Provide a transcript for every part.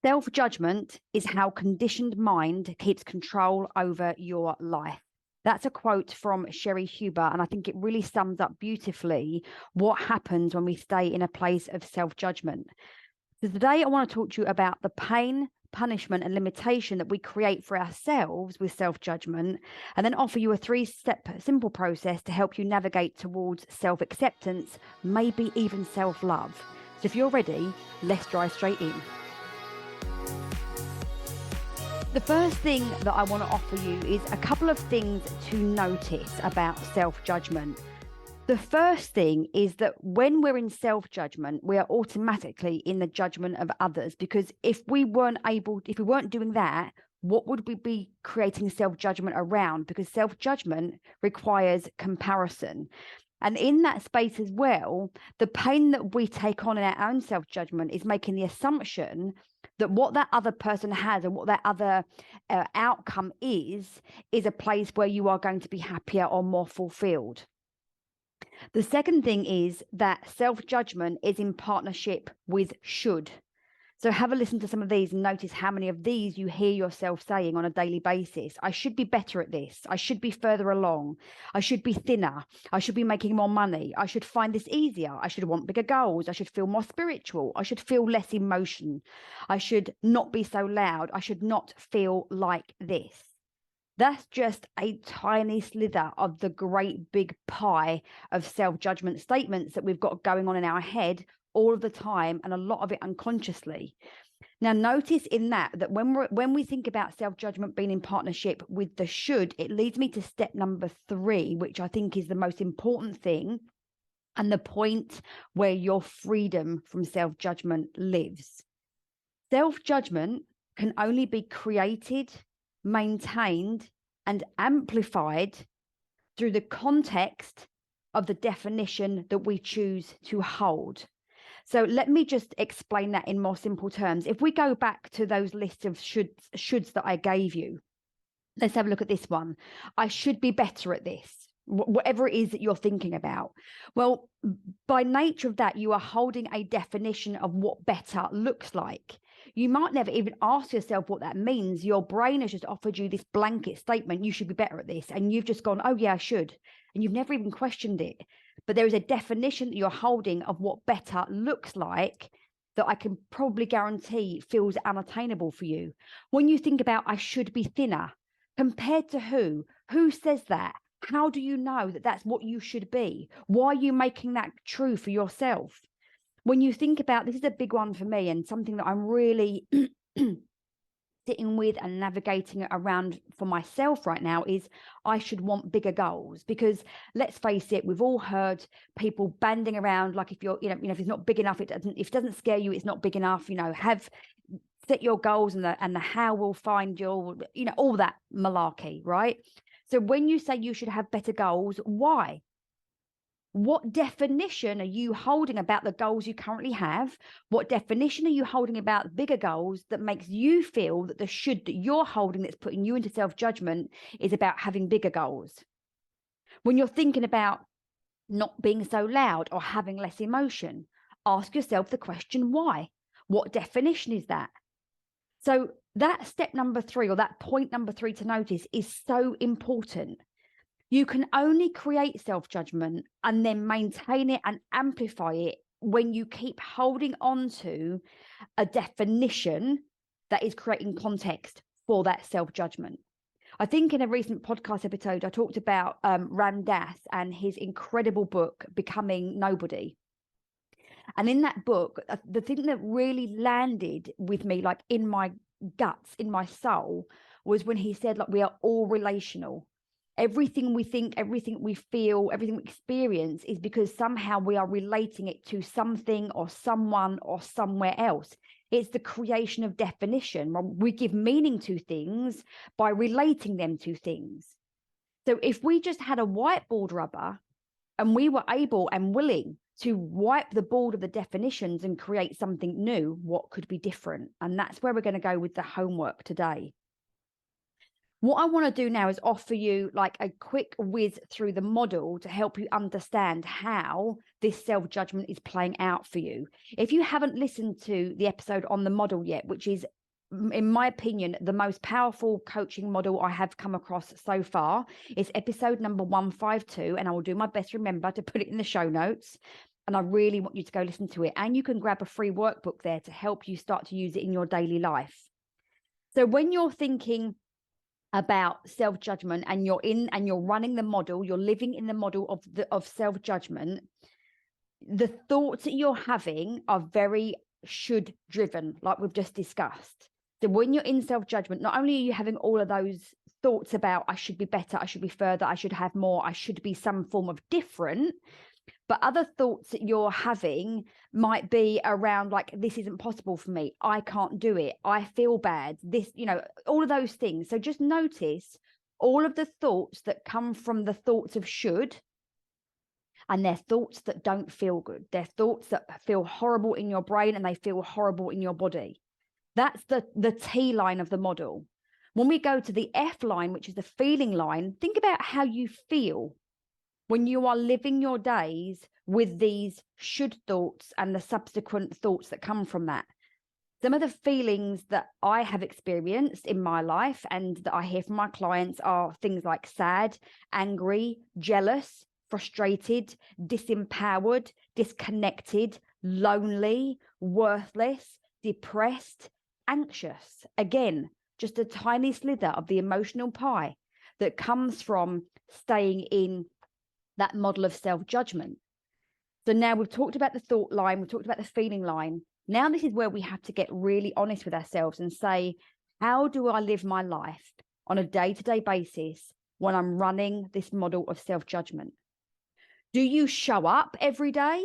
Self-judgment is how conditioned mind keeps control over your life. That's a quote from Cheri Huber, and I think it really sums up beautifully what happens when we stay in a place of self-judgment. So today I want to talk to you about the pain, punishment, and limitation that we create for ourselves with self-judgment, and then offer you a 3-step simple process to help you navigate towards self-acceptance, maybe even self-love. So if you're ready, let's dive straight in. The first thing that I want to offer you is a couple of things to notice about self-judgment. The first thing is that when we're in self-judgment, we are automatically in the judgment of others, because if we weren't doing that, what would we be creating self-judgment around? Because self-judgment requires comparison. And in that space as well, the pain that we take on in our own self-judgment is making the assumption that what that other person has and what that other outcome is a place where you are going to be happier or more fulfilled. The second thing is that self-judgment is in partnership with should. So have a listen to some of these and notice how many of these you hear yourself saying on a daily basis. I should be better at this. I should be further along. I should be thinner. I should be making more money. I should find this easier. I should want bigger goals. I should feel more spiritual. I should feel less emotion. I should not be so loud. I should not feel like this. That's just a tiny slither of the great big pie of self-judgment statements that we've got going on in our head all of the time, and a lot of it unconsciously. Now, notice in that when we think about self-judgment being in partnership with the should, it leads me to step number 3, which I think is the most important thing, and the point where your freedom from self-judgment lives. Self-judgment can only be created, maintained, and amplified through the context of the definition that we choose to hold. So let me just explain that in more simple terms. If we go back to those lists of shoulds that I gave you, let's have a look at this one. I should be better at this, whatever it is that you're thinking about. Well, by nature of that, you are holding a definition of what better looks like. You might never even ask yourself what that means. Your brain has just offered you this blanket statement, you should be better at this. And you've just gone, oh yeah, I should. And you've never even questioned it. But there is a definition that you're holding of what better looks like that I can probably guarantee feels unattainable for you. When you think about, I should be thinner, compared to who? Who says that? How do you know that that's what you should be? Why are you making that true for yourself? When you think about, this is a big one for me and something that I'm really sitting with and navigating around for myself right now, is I should want bigger goals. Because let's face it, we've all heard people banding around like, if you're, if it's not big enough, if it doesn't scare you, it's not big enough, set your goals and the how will find your, all that malarkey, right? So when you say you should have better goals, why? What definition are you holding about the goals you currently have? What definition are you holding about bigger goals that makes you feel that the should that you're holding that's putting you into self-judgment is about having bigger goals? When you're thinking about not being so loud or having less emotion, ask yourself the question, why? What definition is that? So that step number 3, or that point number 3 to notice, is so important. You can only create self-judgment and then maintain it and amplify it when you keep holding on to a definition that is creating context for that self-judgment. I think in a recent podcast episode, I talked about Ram Dass and his incredible book, Becoming Nobody. And in that book, the thing that really landed with me, like in my guts, in my soul, was when he said, like, we are all relational. Everything we think, everything we feel, everything we experience is because somehow we are relating it to something or someone or somewhere else. It's the creation of definition. We give meaning to things by relating them to things. So if we just had a whiteboard rubber and we were able and willing to wipe the board of the definitions and create something new, what could be different? And that's where we're going to go with the homework today. What I want to do now is offer you like a quick whiz through the model to help you understand how this self-judgment is playing out for you. If you haven't listened to the episode on the model yet, which is, in my opinion, the most powerful coaching model I have come across so far, it's episode number 152, and I will do my best, remember, to put it in the show notes. And I really want you to go listen to it. And you can grab a free workbook there to help you start to use it in your daily life. So when you're thinking about self-judgment and you're running the model, you're living in the model of self-judgment, the thoughts that you're having are very should driven, like we've just discussed. So when you're in self-judgment, not only are you having all of those thoughts about I should be better, I should be further, I should have more, I should be some form of different, but other thoughts that you're having might be around like, this isn't possible for me. I can't do it. I feel bad. This, all of those things. So just notice all of the thoughts that come from the thoughts of should, and they're thoughts that don't feel good. They're thoughts that feel horrible in your brain and they feel horrible in your body. That's the T line of the model. When we go to the F line, which is the feeling line, think about how you feel when you are living your days with these should thoughts and the subsequent thoughts that come from that. Some of the feelings that I have experienced in my life and that I hear from my clients are things like sad, angry, jealous, frustrated, disempowered, disconnected, lonely, worthless, depressed, anxious. Again, just a tiny slither of the emotional pie that comes from staying in that model of self-judgment. So now we've talked about the thought line, we've talked about the feeling line. Now this is where we have to get really honest with ourselves and say, how do I live my life on a day-to-day basis when I'm running this model of self-judgment? Do you show up every day,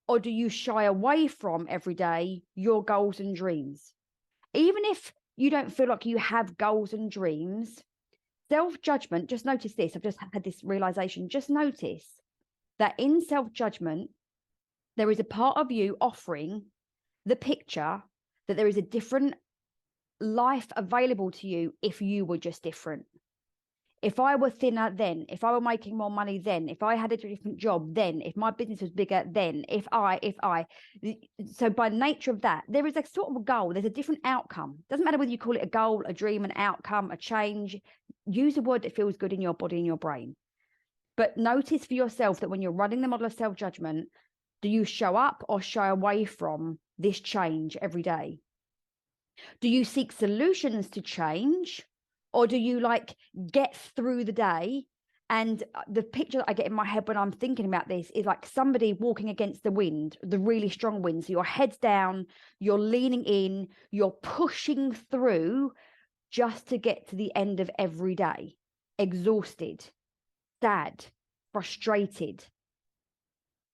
or do you shy away from every day your goals and dreams? Even if you don't feel like you have goals and dreams, self-judgment, just notice this, I've just had this realization, just notice that in self-judgment, there is a part of you offering the picture that there is a different life available to you if you were just different. If I were thinner then, if I were making more money then, if I had a different job then, if my business was bigger then, if I. So by nature of that, there is a sort of a goal. There's a different outcome. Doesn't matter whether you call it a goal, a dream, an outcome, a change. Use a word that feels good in your body and your brain. But notice for yourself that when you're running the model of self-judgment, do you show up or shy away from this change every day? Do you seek solutions to change? Or do you like get through the day? And the picture that I get in my head when I'm thinking about this is like somebody walking against the wind, the really strong wind. So your head's down, you're leaning in, you're pushing through just to get to the end of every day, exhausted, sad, frustrated.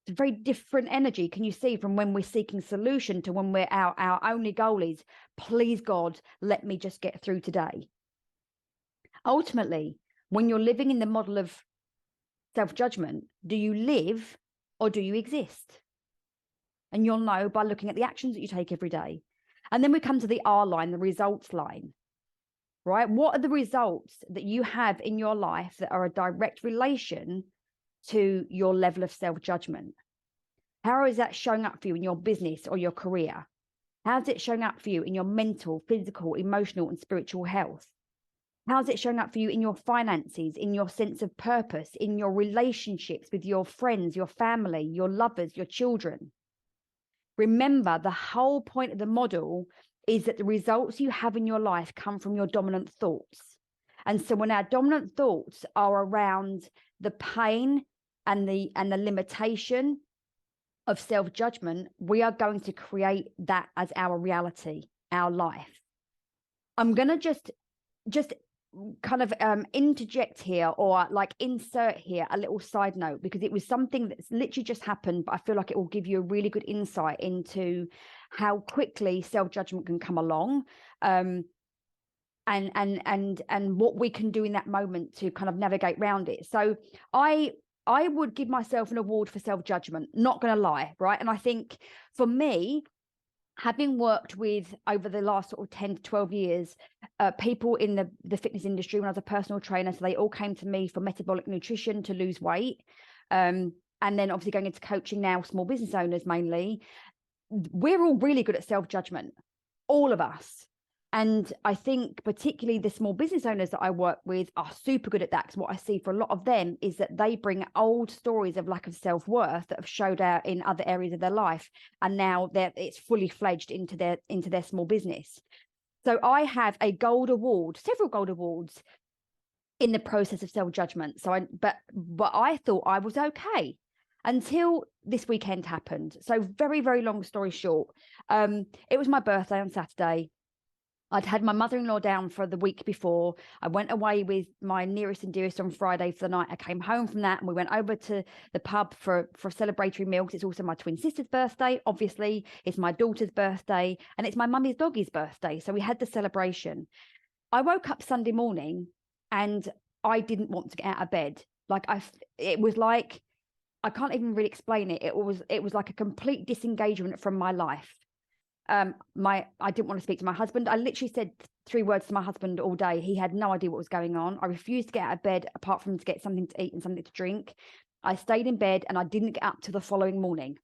It's a very different energy, can you see, from when we're seeking solution to when we're our only goal is, please God, let me just get through today. Ultimately, when you're living in the model of self-judgment, do you live or do you exist? And you'll know by looking at the actions that you take every day. And then we come to the R line, the results line, right? What are the results that you have in your life that are a direct relation to your level of self-judgment? How is that showing up for you in your business or your career? How's it showing up for you in your mental, physical, emotional, and spiritual health? How's it showing up for you in your finances, in your sense of purpose, in your relationships with your friends, your family, your lovers, your children? Remember, the whole point of the model is that the results you have in your life come from your dominant thoughts. And so when our dominant thoughts are around the pain and the limitation of self-judgment, we are going to create that as our reality, our life. I'm going to just kind of interject here, or like insert here a little side note, because it was something that's literally just happened, but I feel like it will give you a really good insight into how quickly self-judgment can come along, and what we can do in that moment to kind of navigate around it. So I would give myself an award for self-judgment, not going to lie, right? And I think for me, having worked with over the last sort of 10 to 12 years, people in the fitness industry when I was a personal trainer. So they all came to me for metabolic nutrition to lose weight. And then obviously going into coaching now, small business owners mainly. We're all really good at self-judgment, all of us. And I think particularly the small business owners that I work with are super good at that. Because what I see for a lot of them is that they bring old stories of lack of self-worth that have showed out in other areas of their life. And now it's fully fledged into their small business. So I have a gold award, several gold awards in the process of self-judgment. But I thought I was okay until this weekend happened. So very, very long story short, it was my birthday on Saturday. I'd had my mother-in-law down for the week before. I went away with my nearest and dearest on Friday for the night. I came home from that and we went over to the pub for a celebratory meal, because it's also my twin sister's birthday. Obviously, it's my daughter's birthday and it's my mummy's doggy's birthday. So we had the celebration. I woke up Sunday morning and I didn't want to get out of bed. It was like, I can't even really explain it. It was like a complete disengagement from my life. I didn't want to speak to my husband. I literally said 3 words to my husband all day. He had no idea what was going on. I refused to get out of bed apart from to get something to eat and something to drink. I stayed in bed and I didn't get up till the following morning.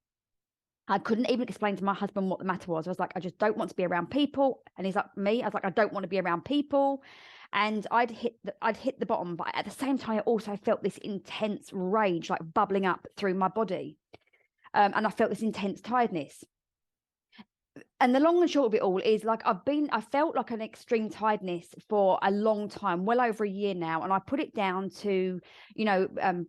I couldn't even explain to my husband what the matter was. I was like, I just don't want to be around people. And he's like, me? I was like, I don't want to be around people. And I'd hit the bottom, but at the same time, I also felt this intense rage, like bubbling up through my body. And I felt this intense tiredness. And the long and short of it all is like I felt like an extreme tiredness for a long time, well over a year now. And I put it down to,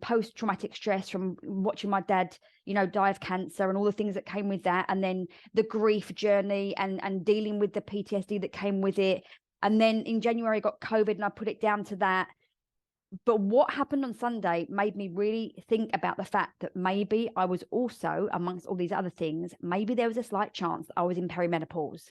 post-traumatic stress from watching my dad, die of cancer and all the things that came with that. And then the grief journey and dealing with the PTSD that came with it. And then in January, I got COVID and I put it down to that. But what happened on Sunday made me really think about the fact that maybe I was also, amongst all these other things, maybe there was a slight chance that I was in perimenopause.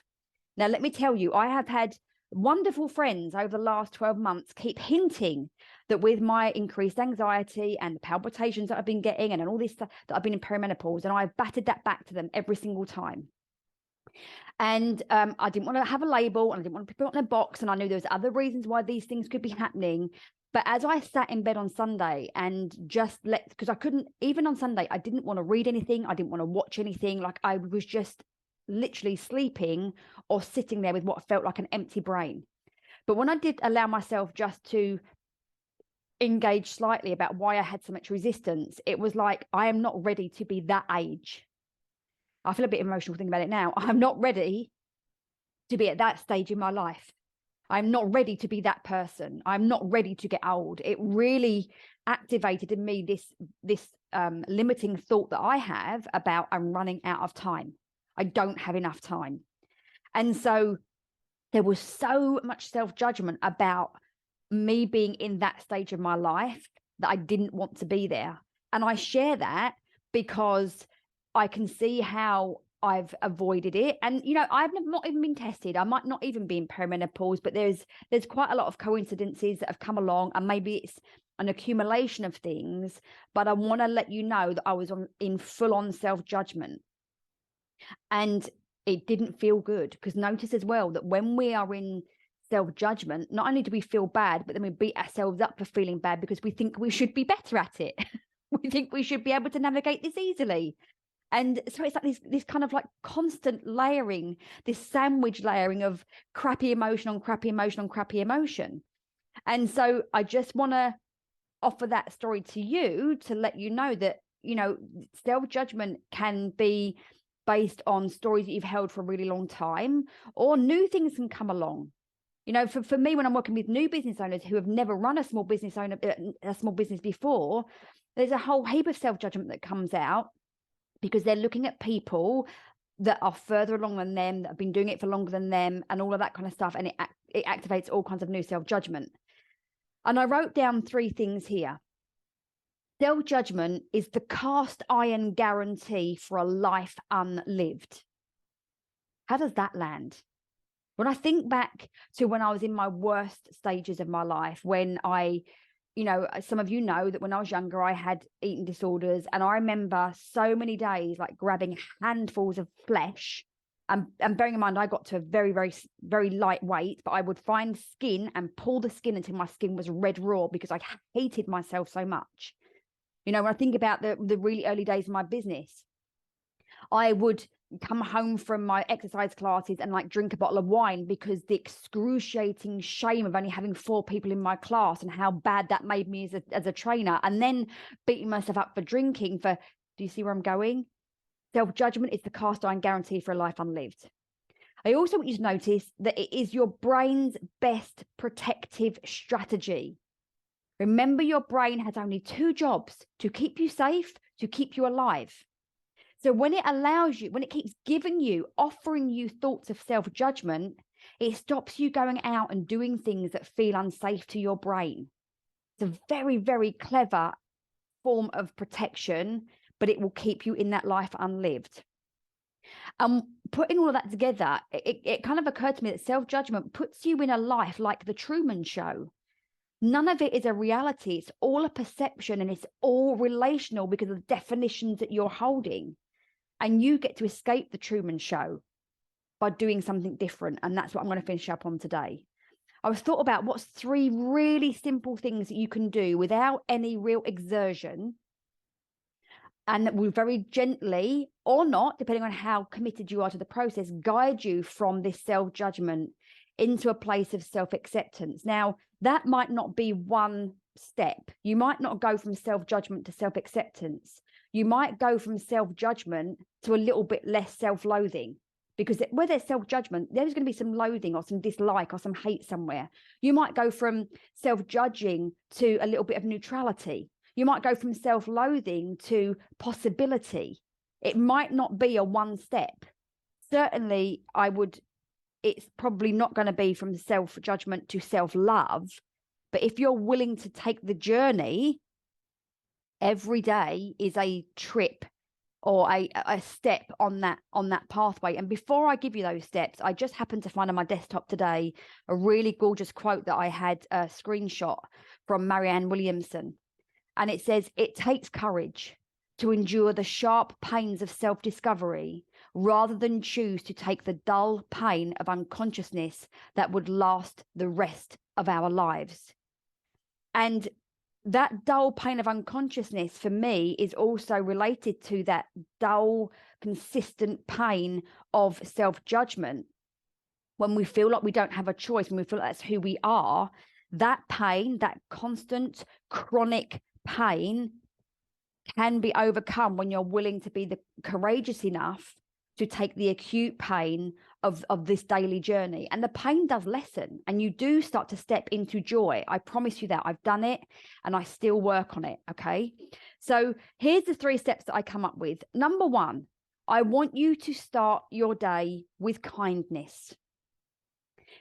Now, let me tell you, I have had wonderful friends over the last 12 months keep hinting that with my increased anxiety and the palpitations that I've been getting and all this stuff, that I've been in perimenopause, and I've batted that back to them every single time. And I didn't want to have a label and I didn't want to put it in a box. And I knew there was other reasons why these things could be happening. But as I sat in bed on Sunday and because I couldn't, even on Sunday, I didn't want to read anything. I didn't want to watch anything. Like I was just literally sleeping or sitting there with what felt like an empty brain. But when I did allow myself just to engage slightly about why I had so much resistance, it was like, I am not ready to be that age. I feel a bit emotional thinking about it now. I'm not ready to be at that stage in my life. I'm not ready to be that person. I'm not ready to get old. It really activated in me this limiting thought that I have about I'm running out of time. I don't have enough time. And so there was so much self-judgment about me being in that stage of my life that I didn't want to be there. And I share that because I can see how I've avoided it. And, I've not even been tested. I might not even be in perimenopause, but there's quite a lot of coincidences that have come along, and maybe it's an accumulation of things, but I want to let you know that I was in full-on self-judgment. And it didn't feel good, because notice as well that when we are in self-judgment, not only do we feel bad, but then we beat ourselves up for feeling bad because we think we should be better at it. We think we should be able to navigate this easily. And so it's like this kind of like constant layering, this sandwich layering of crappy emotion on crappy emotion on crappy emotion. And so I just want to offer that story to you to let you know that, self-judgment can be based on stories that you've held for a really long time, or new things can come along. For me, when I'm working with new business owners who have never run a small business before, there's a whole heap of self-judgment that comes out, because they're looking at people that are further along than them, that have been doing it for longer than them, and all of that kind of stuff. And it activates all kinds of new self-judgment. And I wrote down 3 things here. Self-judgment is the cast iron guarantee for a life unlived. How does that land? When I think back to when I was in my worst stages of my life, when some of you know that when I was younger, I had eating disorders. And I remember so many days like grabbing handfuls of flesh And bearing in mind, I got to a very, very, very light weight, but I would find skin and pull the skin until my skin was red raw because I hated myself so much. You know, when I think about the really early days of my business, I would come home from my exercise classes and like drink a bottle of wine because the excruciating shame of only having 4 people in my class and how bad that made me as a trainer, and then beating myself up for drinking. Do you see where I'm going? Self-judgment is the cast iron guarantee for a life unlived. I also want you to notice that it is your brain's best protective strategy. Remember, your brain has only 2 jobs: to keep you safe, to keep you alive. So when it allows you, when it keeps giving you, offering you thoughts of self-judgment, it stops you going out and doing things that feel unsafe to your brain. It's a very, very clever form of protection, but it will keep you in that life unlived. And putting all of that together, it kind of occurred to me that self-judgment puts you in a life like the Truman Show. None of it is a reality. It's all a perception, and it's all relational because of the definitions that you're holding. And you get to escape the Truman Show by doing something different. And that's what I'm going to finish up on today. I was thought about what's 3 really simple things that you can do without any real exertion, and that will very gently, or not, depending on how committed you are to the process, guide you from this self-judgment into a place of self-acceptance. Now, that might not be one step. You might not go from self-judgment to self-acceptance. You might go from self-judgment to a little bit less self-loathing, because where there's self-judgment, there's going to be some loathing or some dislike or some hate somewhere. You might go from self-judging to a little bit of neutrality. You might go from self-loathing to possibility. It might not be a one step. Certainly, it's probably not going to be from self-judgment to self-love. But if you're willing to take the journey, every day is a trip or a step on that pathway. And before I give you those steps, I just happened to find on my desktop today a really gorgeous quote that I had a screenshot from Marianne Williamson. And it says, "It takes courage to endure the sharp pains of self-discovery rather than choose to take the dull pain of unconsciousness that would last the rest of our lives." And that dull pain of unconsciousness for me is also related to that dull, consistent pain of self-judgment. When we feel like we don't have a choice, when we feel like that's who we are, that pain, that constant chronic pain, can be overcome when you're willing to be courageous enough to take the acute pain of this daily journey. And the pain does lessen, and you do start to step into joy. I promise you that. I've done it and I still work on it. Okay. So here's the 3 steps that I come up with. Number 1, I want you to start your day with kindness.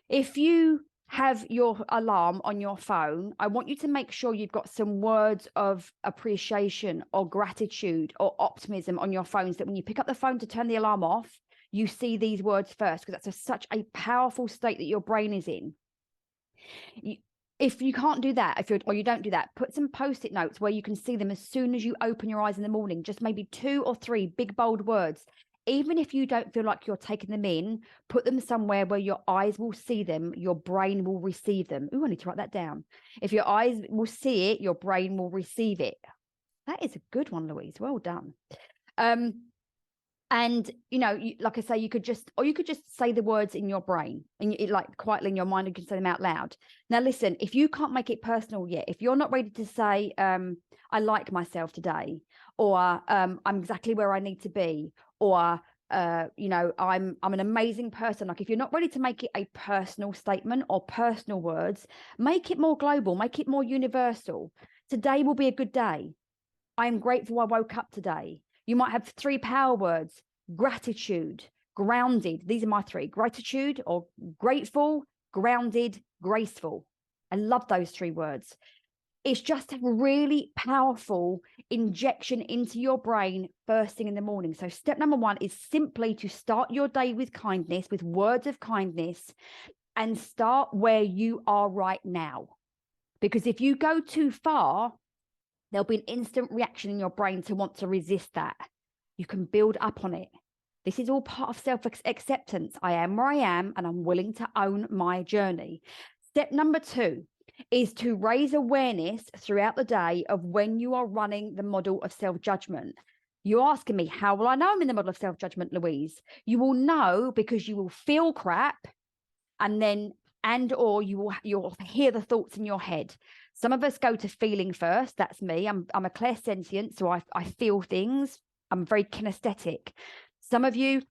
If you have your alarm on your phone, I want you to make sure you've got some words of appreciation or gratitude or optimism on your phone, so that when you pick up the phone to turn the alarm off, you see these words first, because that's such a powerful state that your brain is in. If you can't do that, or you don't do that, put some post-it notes where you can see them as soon as you open your eyes in the morning. Just maybe 2 or 3 big, bold words. Even if you don't feel like you're taking them in, put them somewhere where your eyes will see them, your brain will receive them. Ooh, I need to write that down. If your eyes will see it, your brain will receive it. That is a good one, Louise. Well done. And, you know, like I say, you could just say the words in your brain, and like quietly in your mind, you can say them out loud. Now, listen, if you can't make it personal yet, if you're not ready to say, I like myself today, or I'm exactly where I need to be, or you know, I'm an amazing person. Like, if you're not ready to make it a personal statement or personal words, make it more global, make it more universal. Today will be a good day. I am grateful I woke up today. You might have 3 power words: gratitude, grounded. These are my 3: gratitude, or grateful, grounded, graceful. I love those 3 words. It's just a really powerful injection into your brain first thing in the morning. So step number 1 is simply to start your day with kindness, with words of kindness, and start where you are right now. Because if you go too far, there'll be an instant reaction in your brain to want to resist that. You can build up on it. This is all part of self-acceptance. I am where I am, and I'm willing to own my journey. Step number 2 is to raise awareness throughout the day of when you are running the model of self-judgment. You're asking me, how will I know I'm in the model of self-judgment, Louise? You will know because you will feel crap, or you'll hear the thoughts in your head. Some of us go to feeling first. That's me. I'm a clairsentient, so I feel things. I'm very kinesthetic. Some of you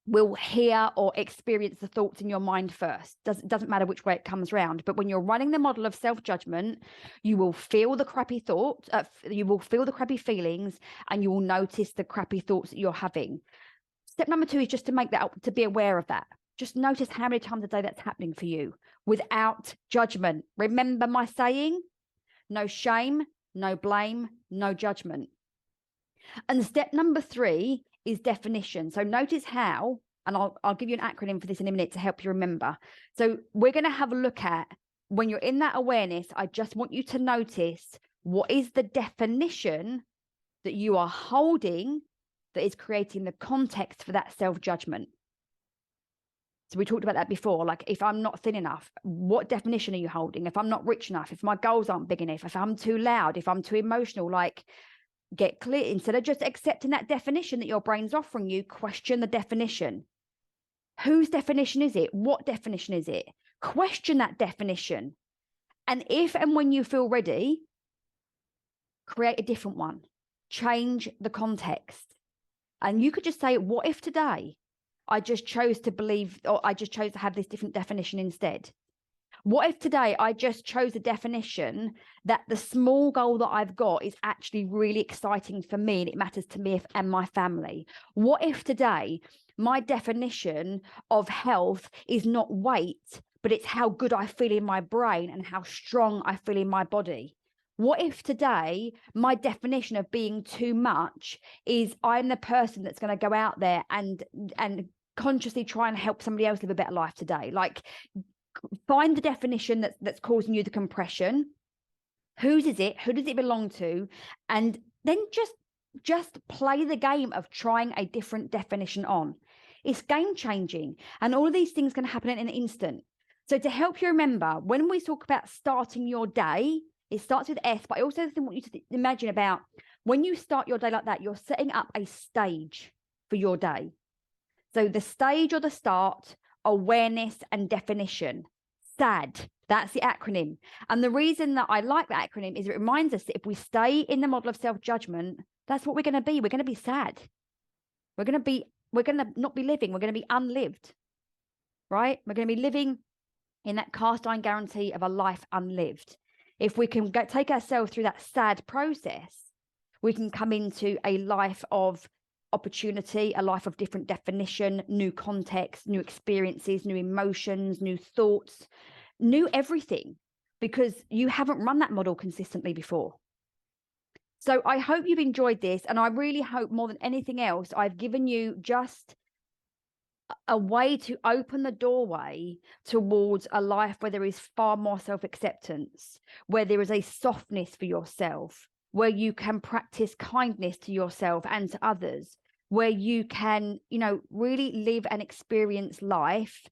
will hear or experience the thoughts in your mind first. Doesn't matter which way it comes round. But when you're running the model of self-judgment, you will feel the crappy thoughts, you will feel the crappy feelings, and you will notice the crappy thoughts that you're having. Step number 2 is just to be aware of that. Just notice how many times a day that's happening for you without judgment. Remember my saying, no shame, no blame, no judgment. And step number 3 is definition. So notice how, and I'll give you an acronym for this in a minute to help you remember. So we're going to have a look at, when you're in that awareness, I just want you to notice what is the definition that you are holding that is creating the context for that self-judgment. So we talked about that before. Like, if I'm not thin enough, what definition are you holding? If I'm not rich enough, if my goals aren't big enough, if I'm too loud, if I'm too emotional, like, get clear. Instead of just accepting that definition that your brain's offering you, question the definition. Whose definition is it? What definition is it? Question that definition. And if and when you feel ready, create a different one. Change the context. And you could just say, what if today I just chose to believe, or I just chose to have this different definition instead? What if today I just chose a definition that the small goal that I've got is actually really exciting for me and it matters to me and my family? What if today my definition of health is not weight, but it's how good I feel in my brain and how strong I feel in my body? What if today my definition of being too much is I'm the person that's going to go out there and consciously try and help somebody else live a better life today? Like, find the definition that's causing you the compression. Whose is it? Who does it belong to? And then just play the game of trying a different definition on. It's game changing, and all of these things can happen in an instant. So to help you remember, when we talk about starting your day, it starts with S, but I also want you to imagine about when you start your day like that, you're setting up a stage for your day. So the stage or the start, awareness and definition. SAD, that's the acronym. And the reason that I like that acronym is it reminds us that if we stay in the model of self-judgment, that's what we're going to be. We're going to be sad. We're going to not be living. We're going to be unlived, right? We're going to be living in that cast iron guarantee of a life unlived. If we can take ourselves through that sad process, we can come into a life of opportunity, a life of different definition, new context, new experiences, new emotions, new thoughts, new everything, because you haven't run that model consistently before. So I hope you've enjoyed this, and I really hope more than anything else, I've given you just a way to open the doorway towards a life where there is far more self-acceptance, where there is a softness for yourself, where you can practice kindness to yourself and to others, where you can, really live and experience life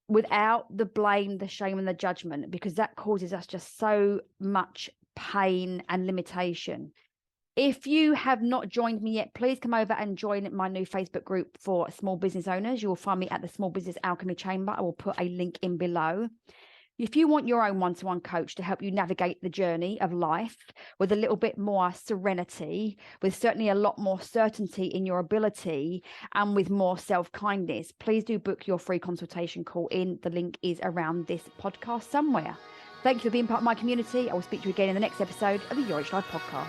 without the blame, the shame, and the judgment, because that causes us just so much pain and limitation. If you have not joined me yet, please come over and join my new Facebook group for small business owners. You will find me at the Small Business Alchemy Chamber. I will put a link in below. If you want your own one-to-one coach to help you navigate the journey of life with a little bit more serenity, with certainly a lot more certainty in your ability, and with more self-kindness, please do book your free consultation call in. The link is around this podcast somewhere. Thank you for being part of my community. I will speak to you again in the next episode of the Your Rich Life podcast.